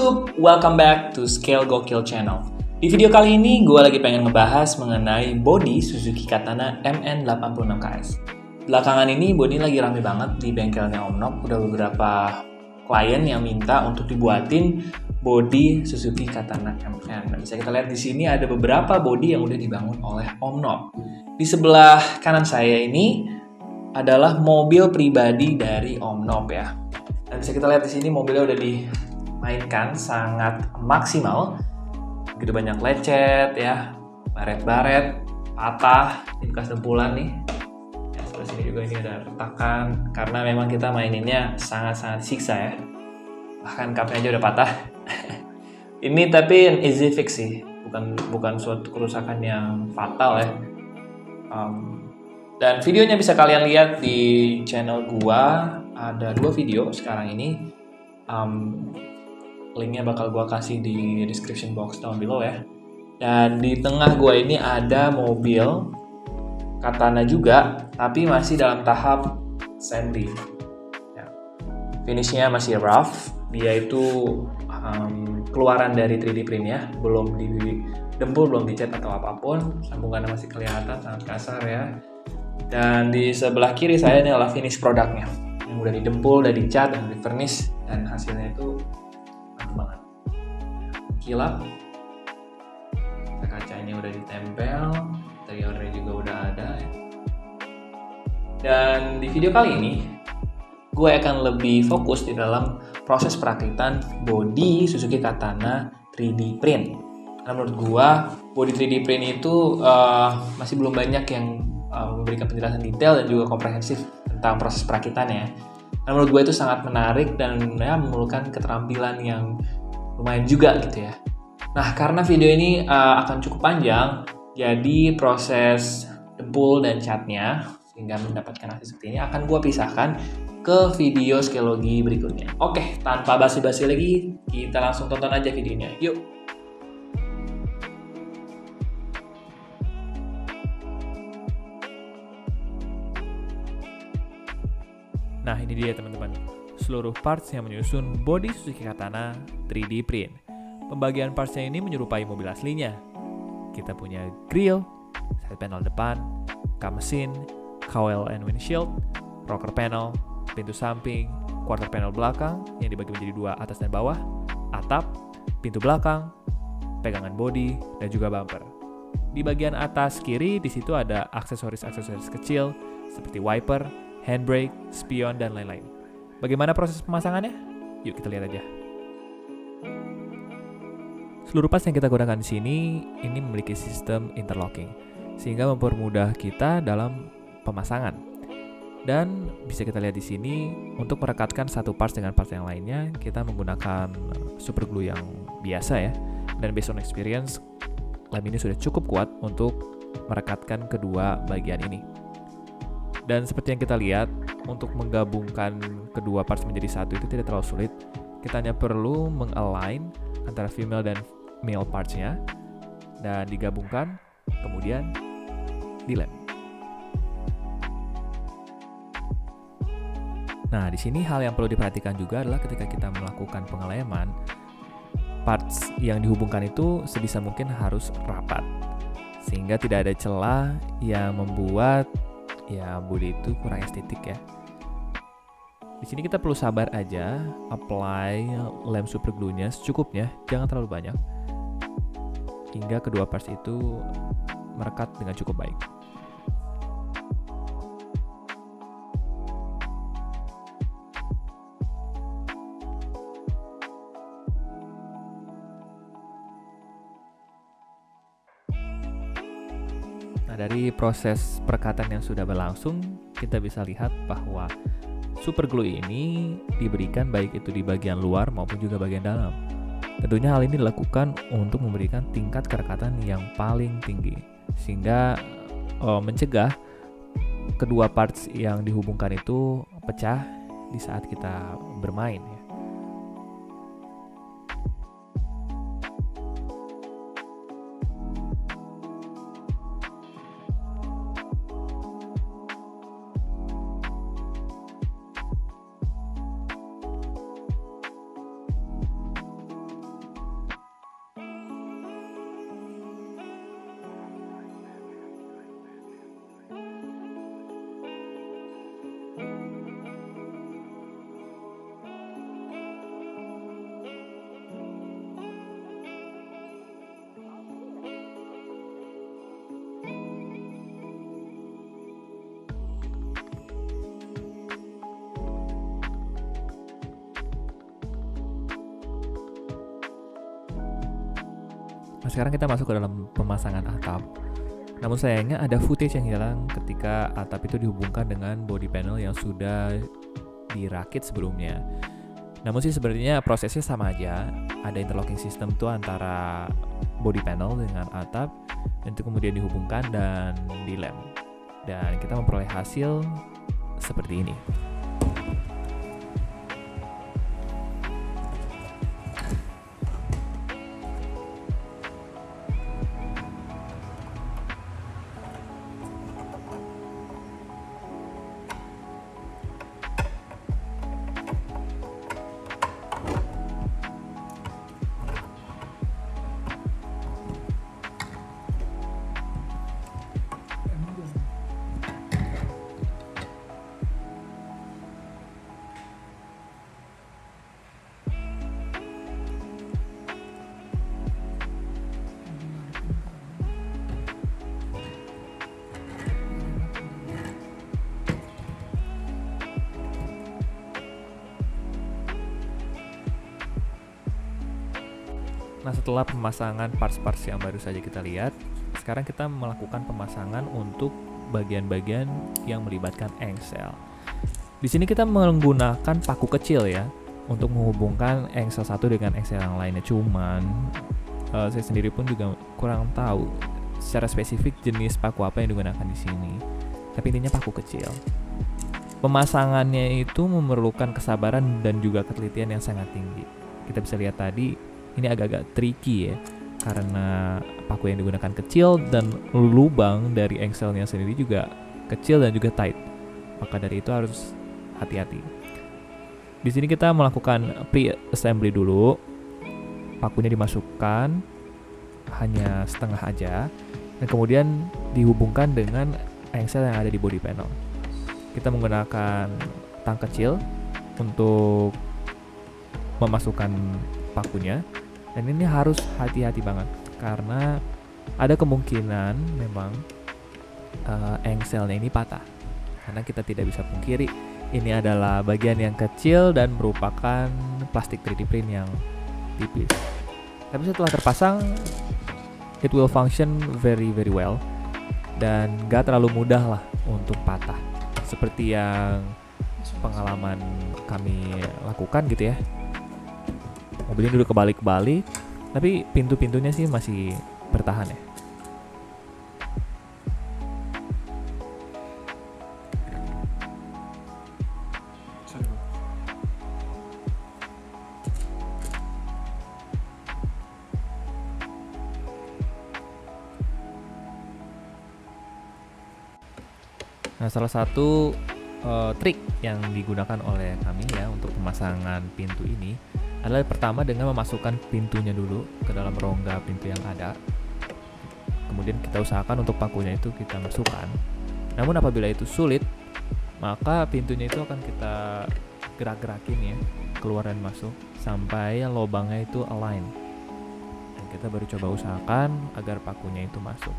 YouTube, welcome back to Scale Gokil Channel. Di video kali ini, gue lagi pengen ngebahas mengenai bodi Suzuki Katana MN86KS. Belakangan ini, bodi lagi rame banget di bengkelnya Om Nop. Udah beberapa klien yang minta untuk dibuatin bodi Suzuki Katana MN. Nah, bisa kita lihat di sini ada beberapa bodi yang udah dibangun oleh Om Nop. Di sebelah kanan saya ini adalah mobil pribadi dari Om Nop ya. Dan bisa kita lihat di sini mobilnya udah dimainkan sangat maksimal. Begitu banyak lecet ya, baret-baret, patah, ini bekas dempulan nih. Ya, sebelah sini juga ini ada retakan karena memang kita maininnya sangat-sangat siksa ya. Bahkan cupnya aja udah patah. Ini tapi an easy fix sih, bukan suatu kerusakan yang fatal ya. Dan videonya bisa kalian lihat di channel gua. Ada 2 video sekarang ini. Linknya bakal gua kasih di description box down below ya. Dan di tengah gua ini ada mobil Katana juga, tapi masih dalam tahap assembly. Ya. Finishnya masih rough. Dia itu keluaran dari 3D print ya, belum didempul, belum dicat atau apapun. Sambungannya masih kelihatan sangat kasar ya. Dan di sebelah kiri saya ini adalah finish produknya yang udah didempul, udah dicat, dan di furnish, dan hasilnya itu mantap banget. Kilap, kacanya udah ditempel, interiornya juga udah ada. Dan di video kali ini, gue akan lebih fokus di dalam proses perakitan bodi Suzuki Katana 3D print. Karena menurut gue, bodi 3D print itu masih belum banyak yang memberikan penjelasan detail dan juga komprehensif tentang proses perakitannya. Nah, menurut gue itu sangat menarik dan ya, memerlukan keterampilan yang lumayan juga gitu ya. Nah, karena video ini akan cukup panjang, jadi proses dempul dan catnya sehingga mendapatkan hasil seperti ini akan gue pisahkan ke video Scaleology berikutnya. Oke, tanpa basi-basi lagi, kita langsung tonton aja videonya. Yuk! Nah, ini dia teman-teman, seluruh parts yang menyusun bodi Suzuki Katana 3D print. Pembagian partsnya ini menyerupai mobil aslinya. Kita punya grill, side panel depan, kap mesin, cowl and windshield, rocker panel, pintu samping, quarter panel belakang yang dibagi menjadi 2 atas dan bawah, atap, pintu belakang, pegangan bodi, dan juga bumper. Di bagian atas kiri di situ ada aksesoris-aksesoris kecil seperti wiper, handbrake, spion, dan lain-lain. Bagaimana proses pemasangannya? Yuk kita lihat aja. Seluruh parts yang kita gunakan di sini ini memiliki sistem interlocking, sehingga mempermudah kita dalam pemasangan. Dan bisa kita lihat di sini, untuk merekatkan satu parts dengan parts yang lainnya, kita menggunakan super glue yang biasa ya. Dan based on experience, lem ini sudah cukup kuat untuk merekatkan kedua bagian ini. Dan seperti yang kita lihat, untuk menggabungkan kedua parts menjadi satu itu tidak terlalu sulit. Kita hanya perlu mengalign antara female dan male parts-nya dan digabungkan, kemudian dilem. Nah, di sini hal yang perlu diperhatikan juga adalah ketika kita melakukan pengeleman, parts yang dihubungkan itu sebisa mungkin harus rapat, sehingga tidak ada celah yang membuat bodi itu kurang estetik ya. Di sini kita perlu sabar aja, apply lem super glue-nya secukupnya, jangan terlalu banyak, hingga kedua parts itu merekat dengan cukup baik. Nah, dari proses perekatan yang sudah berlangsung, kita bisa lihat bahwa super glue ini diberikan baik itu di bagian luar maupun juga bagian dalam. Tentunya hal ini dilakukan untuk memberikan tingkat kerekatan yang paling tinggi, sehingga mencegah kedua parts yang dihubungkan itu pecah di saat kita bermain ya. Nah, sekarang kita masuk ke dalam pemasangan atap. Namun sayangnya ada footage yang hilang ketika atap itu dihubungkan dengan body panel yang sudah dirakit sebelumnya. Namun sih sebenarnya prosesnya sama aja. Ada interlocking system tuh antara body panel dengan atap, itu kemudian dihubungkan dan dilem. Dan kita memperoleh hasil seperti ini. Nah, setelah pemasangan parts-parts yang baru saja kita lihat, sekarang kita melakukan pemasangan untuk bagian-bagian yang melibatkan engsel. Di sini kita menggunakan paku kecil ya untuk menghubungkan engsel satu dengan engsel yang lainnya. Cuman saya sendiri pun juga kurang tahu secara spesifik jenis paku apa yang digunakan di sini. Tapi intinya paku kecil. Pemasangannya itu memerlukan kesabaran dan juga ketelitian yang sangat tinggi. Kita bisa lihat tadi ini agak-agak tricky ya, karena paku yang digunakan kecil dan lubang dari engselnya sendiri juga kecil dan juga tight. Maka dari itu harus hati-hati. Di sini kita melakukan pre-assembly dulu. Pakunya dimasukkan hanya setengah aja, dan kemudian dihubungkan dengan engsel yang ada di body panel. Kita menggunakan tang kecil untuk memasukkan pakunya. Dan ini harus hati-hati banget karena ada kemungkinan memang engselnya ini patah. Karena kita tidak bisa pungkiri ini adalah bagian yang kecil dan merupakan plastik 3D print yang tipis. Tapi setelah terpasang, it will function very well dan gak terlalu mudah lah untuk patah. Seperti yang pengalaman kami lakukan gitu ya. Mobilnya dulu kebalik-balik, tapi pintu-pintunya sih masih bertahan ya. Nah, salah satu trik yang digunakan oleh kami ya untuk pemasangan pintu ini adalah pertama dengan memasukkan pintunya dulu ke dalam rongga pintu yang ada. Kemudian kita usahakan untuk pakunya itu kita masukkan. Namun apabila itu sulit, maka pintunya itu akan kita gerak-gerakin ya, keluar dan masuk sampai lubangnya itu align. Dan kita baru coba usahakan agar pakunya itu masuk.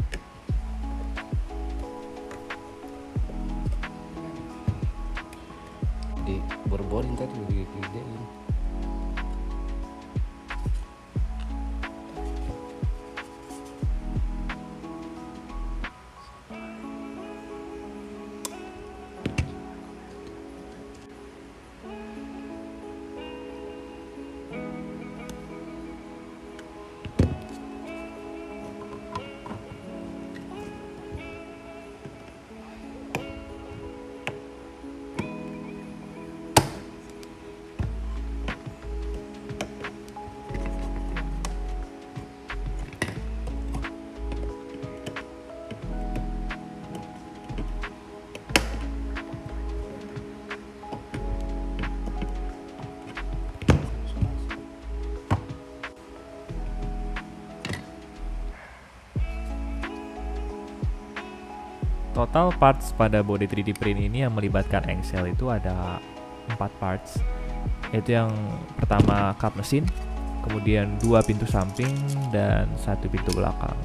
Di borborin tadi digedein. Total parts pada body 3D print ini yang melibatkan engsel itu ada 4 parts. Yaitu yang pertama kap mesin, kemudian 2 pintu samping dan 1 pintu belakang.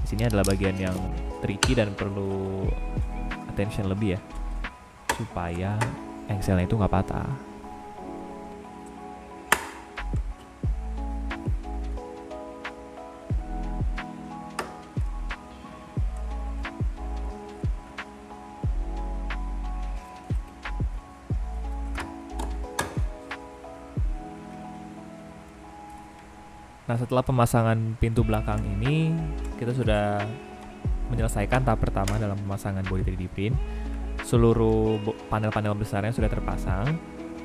Di sini adalah bagian yang tricky dan perlu attention lebih ya, supaya engselnya itu nggak patah. Nah, setelah pemasangan pintu belakang ini, kita sudah menyelesaikan tahap pertama dalam pemasangan body 3D print. Seluruh panel-panel besarnya sudah terpasang,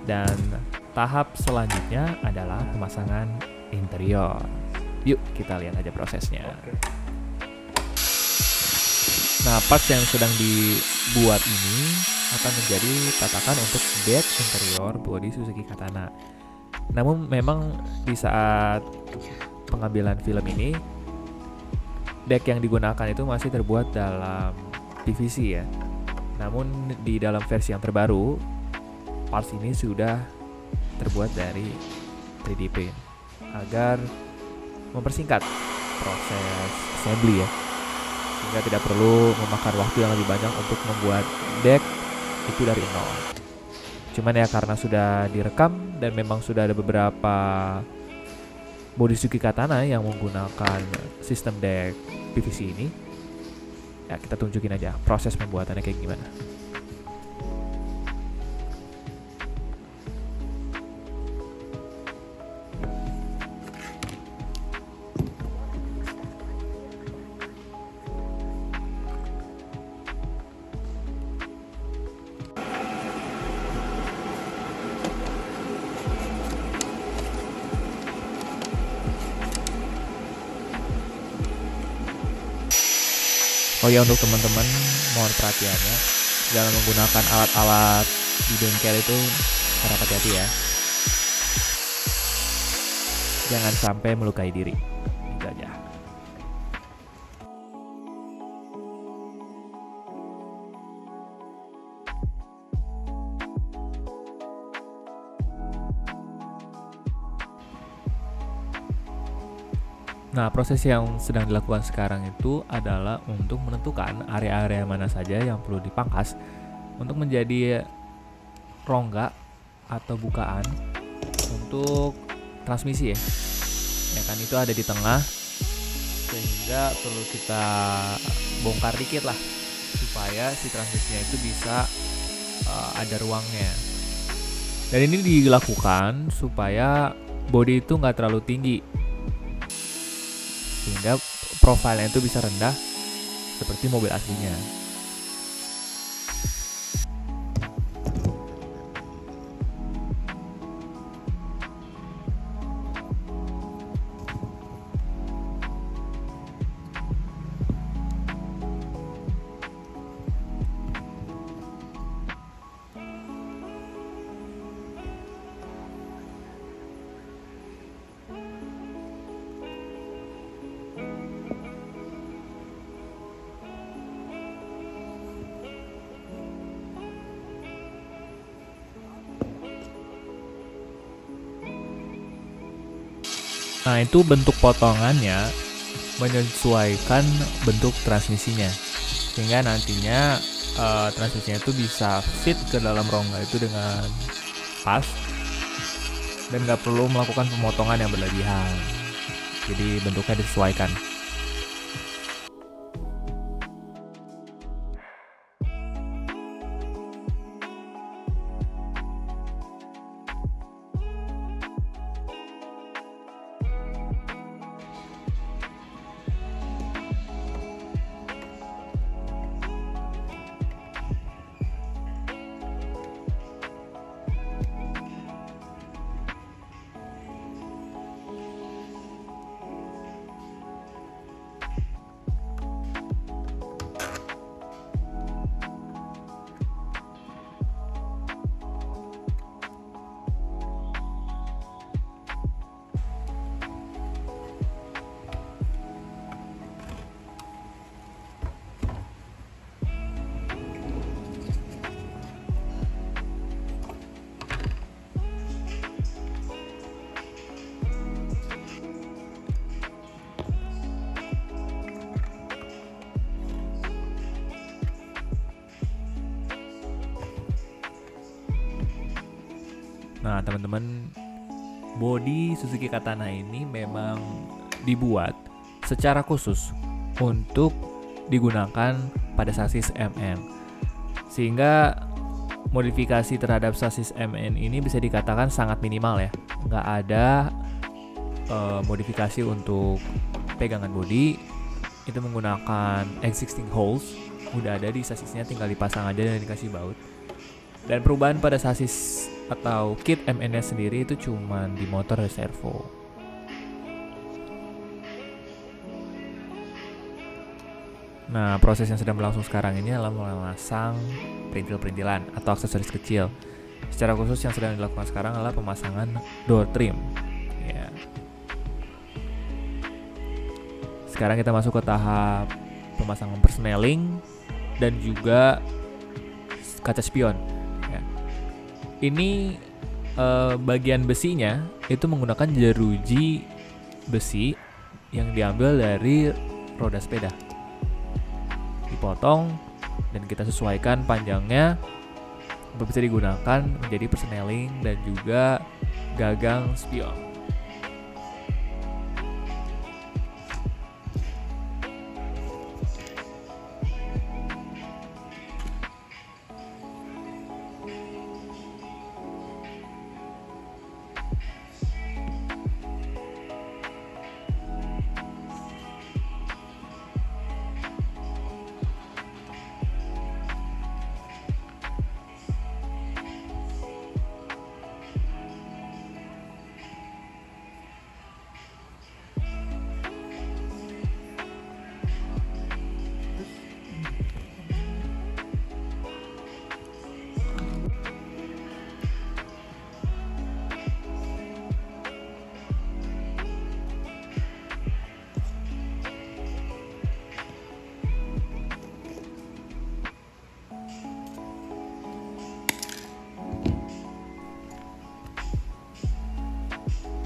dan tahap selanjutnya adalah pemasangan interior. Yuk kita lihat aja prosesnya. Nah, parts yang sedang dibuat ini akan menjadi tatakan untuk deck interior body Suzuki Katana. Namun memang di saat pengambilan film ini, deck yang digunakan itu masih terbuat dalam PVC ya. Namun di dalam versi yang terbaru, parts ini sudah terbuat dari 3D print agar mempersingkat proses assembly ya, sehingga tidak perlu memakan waktu yang lebih banyak untuk membuat deck itu dari nol. Cuman ya karena sudah direkam dan memang sudah ada beberapa body Suzuki Katana yang menggunakan sistem deck PVC ini, ya kita tunjukin aja proses pembuatannya kayak gimana. Oh ya, untuk teman-teman mohon perhatiannya dalam menggunakan alat-alat di bengkel itu harap hati-hati ya. Jangan sampai melukai diri. Itu aja. Nah, proses yang sedang dilakukan sekarang itu adalah untuk menentukan area-area mana saja yang perlu dipangkas untuk menjadi rongga atau bukaan untuk transmisi ya. Ya kan, itu ada di tengah, sehingga perlu kita bongkar dikit lah supaya si transmisinya itu bisa ada ruangnya. Dan ini dilakukan supaya body itu nggak terlalu tinggi, sehingga profilnya itu bisa rendah seperti mobil aslinya. Nah, itu bentuk potongannya menyesuaikan bentuk transmisinya, sehingga nantinya transmisinya itu bisa fit ke dalam rongga itu dengan pas dan nggak perlu melakukan pemotongan yang berlebihan. Jadi bentuknya disesuaikan. Nah, teman-teman, body Suzuki Katana ini memang dibuat secara khusus untuk digunakan pada sasis MN, sehingga modifikasi terhadap sasis MN ini bisa dikatakan sangat minimal ya. Nggak ada modifikasi untuk pegangan bodi itu menggunakan existing holes, udah ada di sasisnya, tinggal dipasang aja dan dikasih baut. Dan perubahan pada sasis atau kit MN-nya sendiri itu cuma di motor dan servo. Nah, proses yang sedang berlangsung sekarang ini adalah memasang perintil-perintilan atau aksesoris kecil. Secara khusus yang sedang dilakukan sekarang adalah pemasangan door trim. Ya. Sekarang kita masuk ke tahap pemasangan persneling dan juga kaca spion. Ya. Ini bagian besinya itu menggunakan jeruji besi yang diambil dari roda sepeda. Dipotong dan kita sesuaikan panjangnya untuk bisa digunakan menjadi persneling dan juga gagang spion.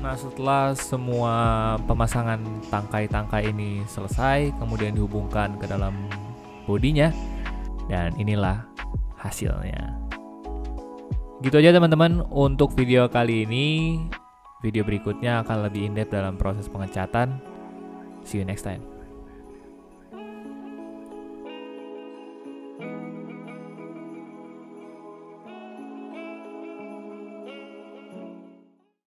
Nah, setelah semua pemasangan tangkai-tangkai ini selesai, kemudian dihubungkan ke dalam bodinya, dan inilah hasilnya. Gitu aja teman-teman untuk video kali ini. Video berikutnya akan lebih in-depth dalam proses pengecatan. See you next time.